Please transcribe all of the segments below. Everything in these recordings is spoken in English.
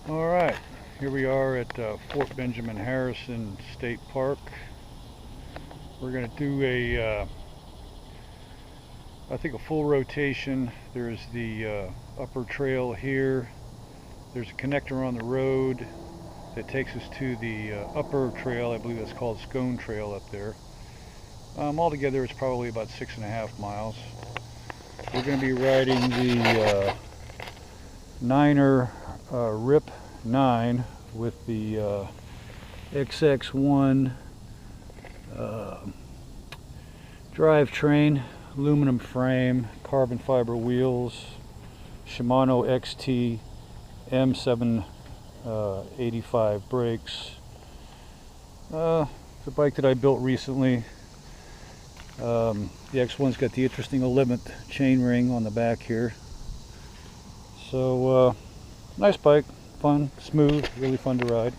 Alright, here we are at Fort Benjamin Harrison State Park. We're going to do I think a full rotation. There's the upper trail here. There's a connector on the road that takes us to the upper trail. I believe that's called Scone Trail up there. Altogether it's probably about 6.5 miles. We're going to be riding the Niner RIP 9 with the XX1 drivetrain, aluminum frame, carbon fiber wheels, Shimano XT M785 brakes. The bike that I built recently. The X1's got the interesting 11th chainring on the back here. So nice bike, fun, smooth, really fun to ride.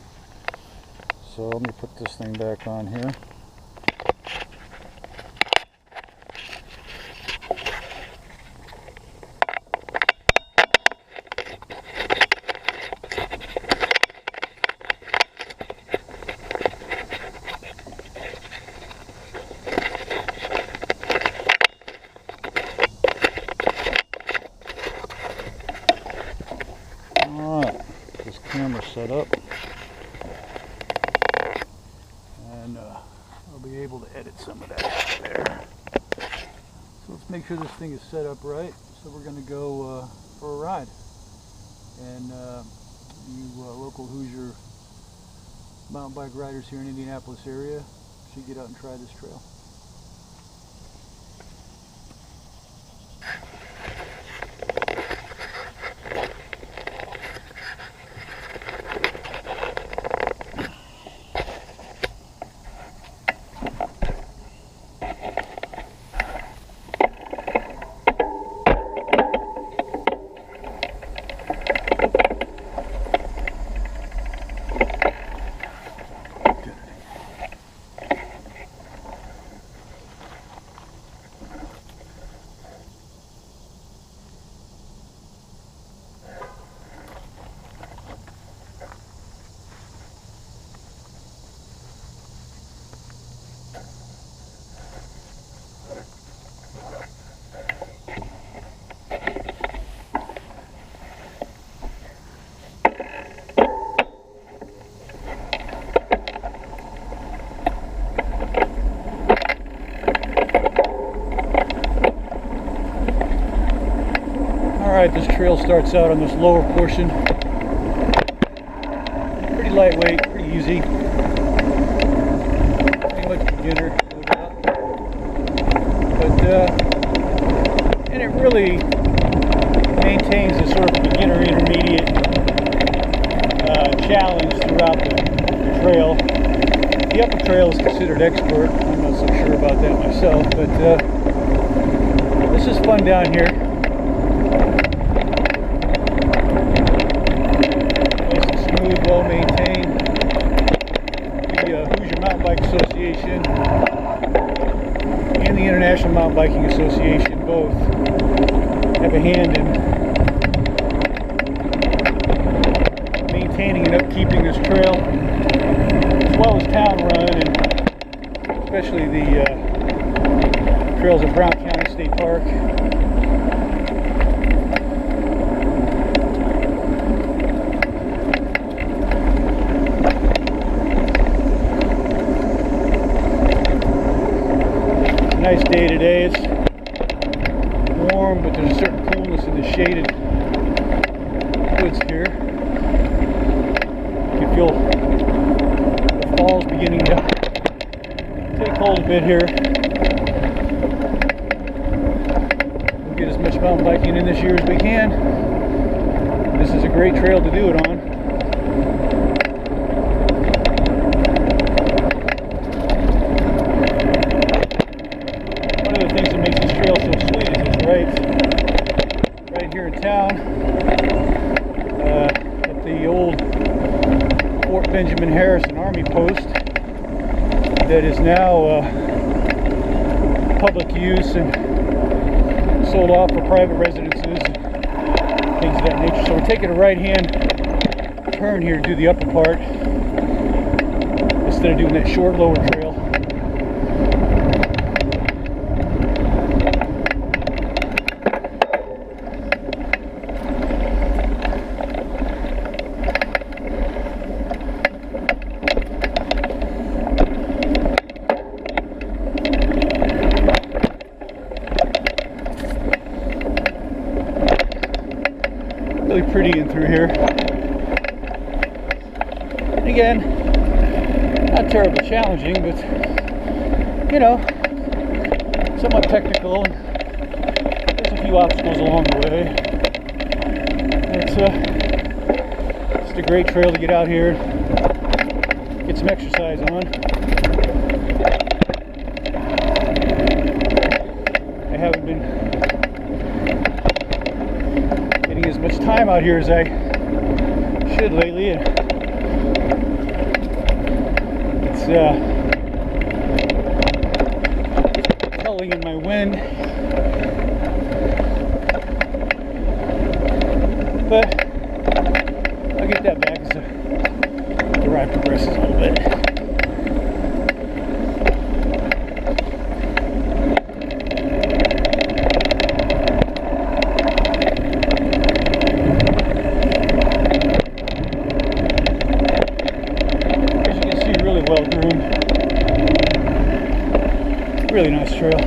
So let me put this thing back on here. Camera set up, and I'll be able to edit some of that there. So let's make sure this thing is set up right. So we're going to go for a ride, and you local Hoosier mountain bike riders here in Indianapolis area should get out and try this trail. Alright, this trail starts out on this lower portion. Pretty lightweight, pretty easy. Pretty much beginner, no doubt. But, and it really maintains a sort of beginner intermediate challenge throughout the trail. The upper trail is considered expert. I'm not so sure about that myself, but this is fun down here. Well maintained. The Hoosier Mountain Bike Association and the International Mountain Biking Association both have a hand in maintaining and upkeeping this trail, as well as town run, and especially the trails of Brown County State Park. Nice day today. It's warm, but there's a certain coolness in the shaded woods here. You can feel the fall's beginning to take hold a bit here. We'll get as much mountain biking in this year as we can. This is a great trail to do it on. Right here in town at the old Fort Benjamin Harrison Army Post that is now public use and sold off for private residences, things of that nature. So we're taking a right-hand turn here to do the upper part instead of doing that short lower trail. Really pretty in through here. And again, not terribly challenging, but you know, somewhat technical. There's a few obstacles along the way. It's just a great trail to get out here, get some exercise on. I haven't been getting as much time out here as I should lately, and it's culling in my wind, but I'll get that back as the ride progresses a little bit. Really nice trail.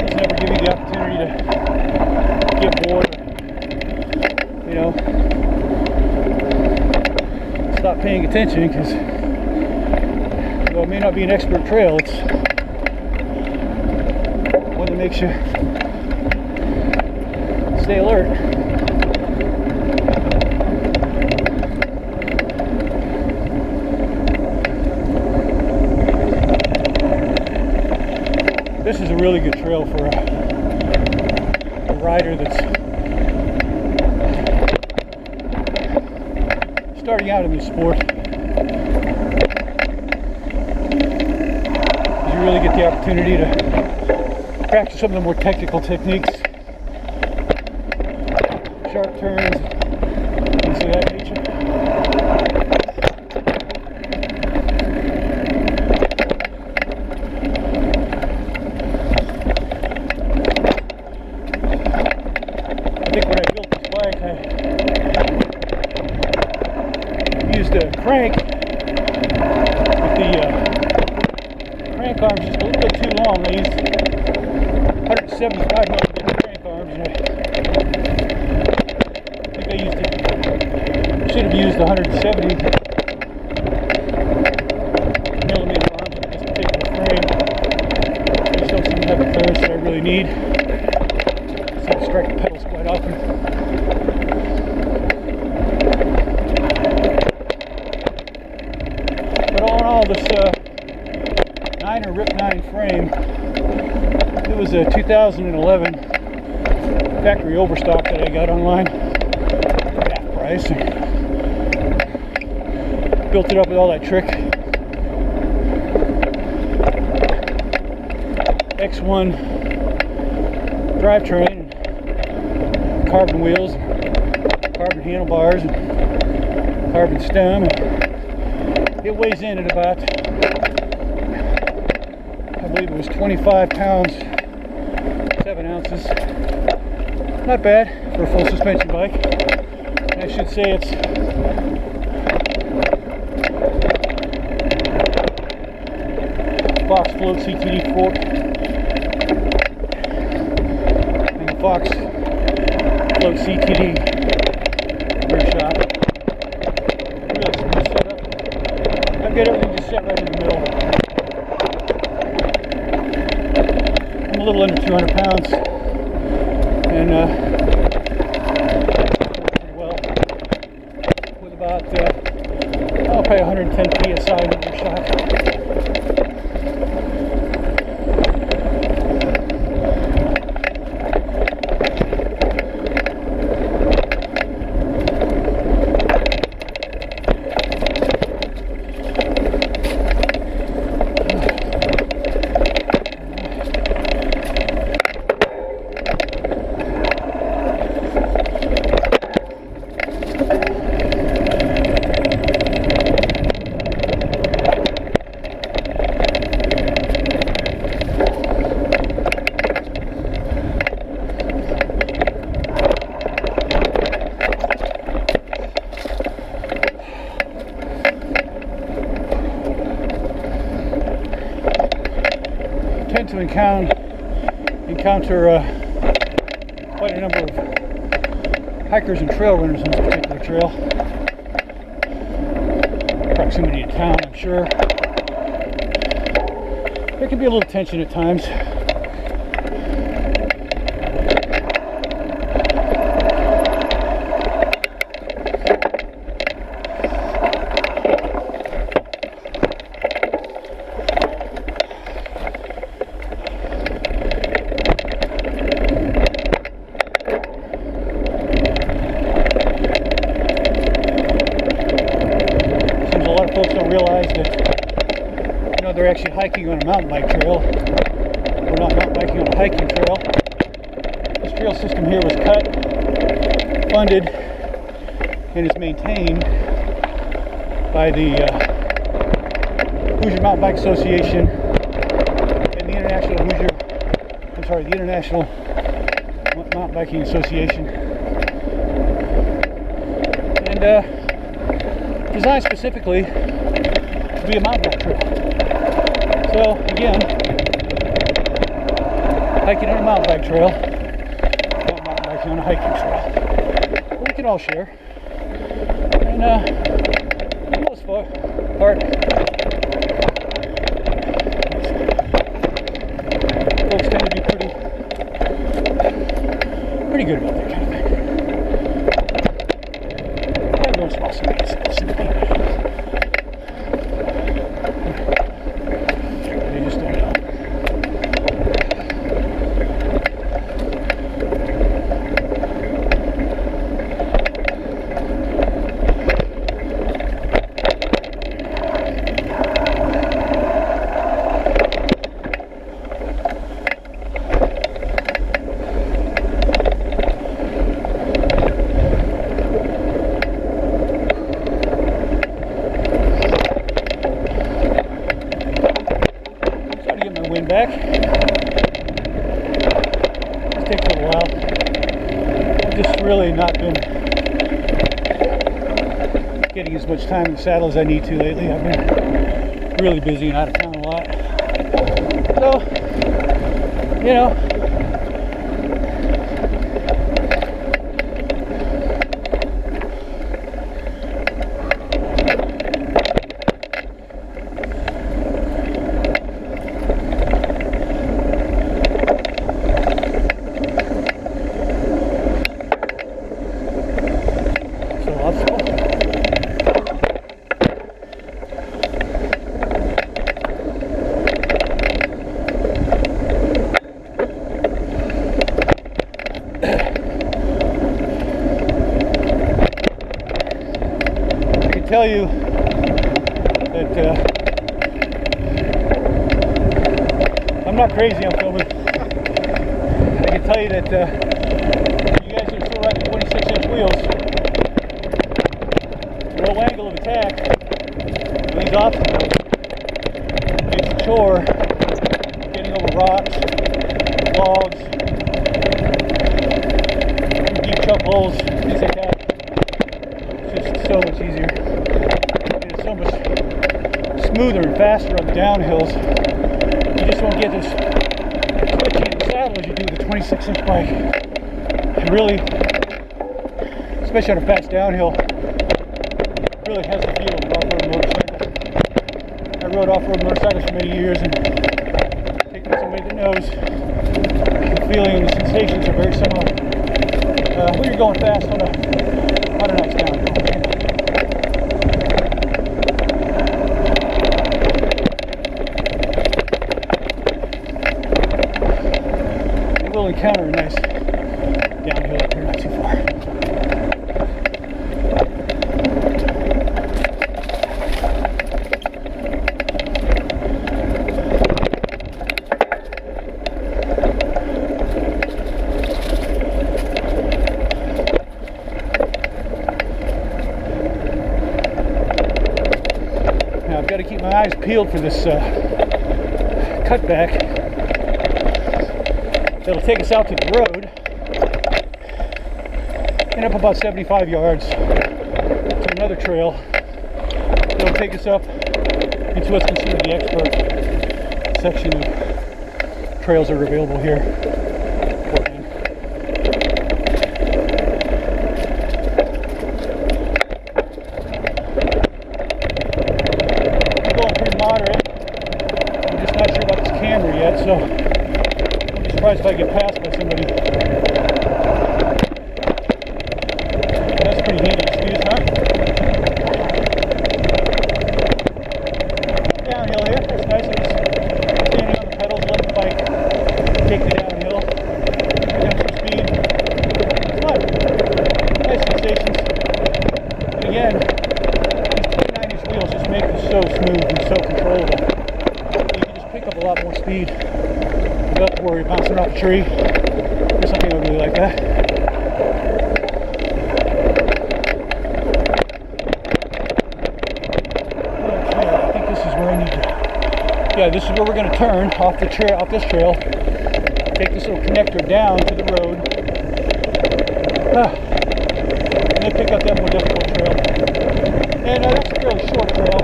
Just never give you the opportunity to get bored, or, you know, stop paying attention, because though it may not be an expert trail, it's one that makes you stay alert. This is a really good trail for a rider that's starting out in this sport. You really get the opportunity to practice some of the more technical techniques, sharp turns, things of that nature. I think when I built this bike, I used a crank with the crank arms just a little bit too long. I used 175 millimeter crank arms, and I should have used 170 millimeter arms on this particular frame. I just don't seem to have the clearance that I really need. I seem to strike the pedals quite often. But all in all, this 9er Rip 9 frame, it was a 2011 factory overstock that I got online. Built it up with all that trick X1 drivetrain, carbon wheels, carbon handlebars, and carbon stem. It weighs in at about, I believe it was 25 pounds, 7 ounces. Not bad for a full suspension bike. I should say it's Fox Float CTD 4 and the Fox Float CTD rear shop. Really smooth setup. I've got everything just set right in the middle. I'm a little under 200 pounds, and about I'll pay 110 psi in your shot. to encounter quite a number of hikers and trail runners on this particular trail. Proximity to town, I'm sure. There can be a little tension at times. Folks don't realize that, you know, they're actually hiking on a mountain bike trail. We're not mountain biking on a hiking trail. This trail system here was cut, funded, and is maintained by the Hoosier Mountain Bike Association and the International Mountain Biking Association, and designed specifically to be a mountain bike trail. So again, hiking on a mountain bike trail, not mountain biking on a hiking trail. But we can all share. And for the most part, folks tend to be pretty good about that kind of thing. Everyone's supposed to be they just don't know. Back. This takes a little while. I've just really not been getting as much time in the saddle as I need to lately. I've been really busy and out of town a lot. So, you know, tell you that I'm not crazy on filming. I can tell you that you guys are still riding 26-inch wheels. Low angle of attack on these obstacles makes the chore, getting over rocks, logs, deep chuck holes, things like that. It's just so much easier. It's so much smoother and faster on the downhills. You just won't get this twitching in the saddle as you do with a 26-inch bike. It really, especially on a fast downhill, really has the feel of an off-road motorcycle. I rode off-road motorcycles for many years, and taking somebody that knows, the feeling and the sensations are very similar when you're going fast on a nice downhill. We'll encounter a nice downhill up here, not too far. Now I've got to keep my eyes peeled for this cutback. It'll take us out to the road and up about 75 yards to another trail. It'll take us up into what's considered the expert section trails that are available here. I'm going pretty moderate. I'm just not sure about this camera yet, so I'll be surprised if I get passed by somebody. That's pretty handy excuse, huh? Downhill here, that's nice. I'm just standing on the pedals, letting the bike take me downhill. Pick up some speed. It's fun. Nice sensations. And again, these 29-inch wheels just make this so smooth and so controllable. You can just pick up a lot more speed. You don't have to worry about bouncing off a tree or something ugly like that. Yeah, this is where we're going to turn off the trail, off this trail. Take this little connector down to the road, and then pick up that more difficult trail. And that's a fairly short trail.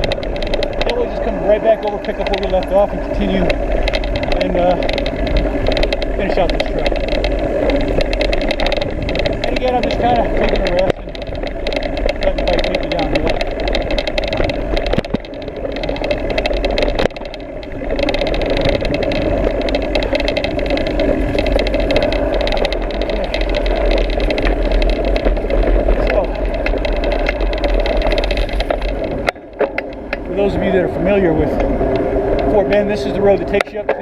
Then we'll just come right back over, pick up where we left off, and continue and finish out this trail. And again, I'm just kind of taking a rest and letting the bike take me downhill. For those of you that are familiar with Fort Bend, this is the road that takes you up to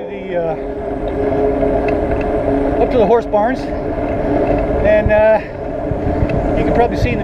the horse barns, and you can probably see in the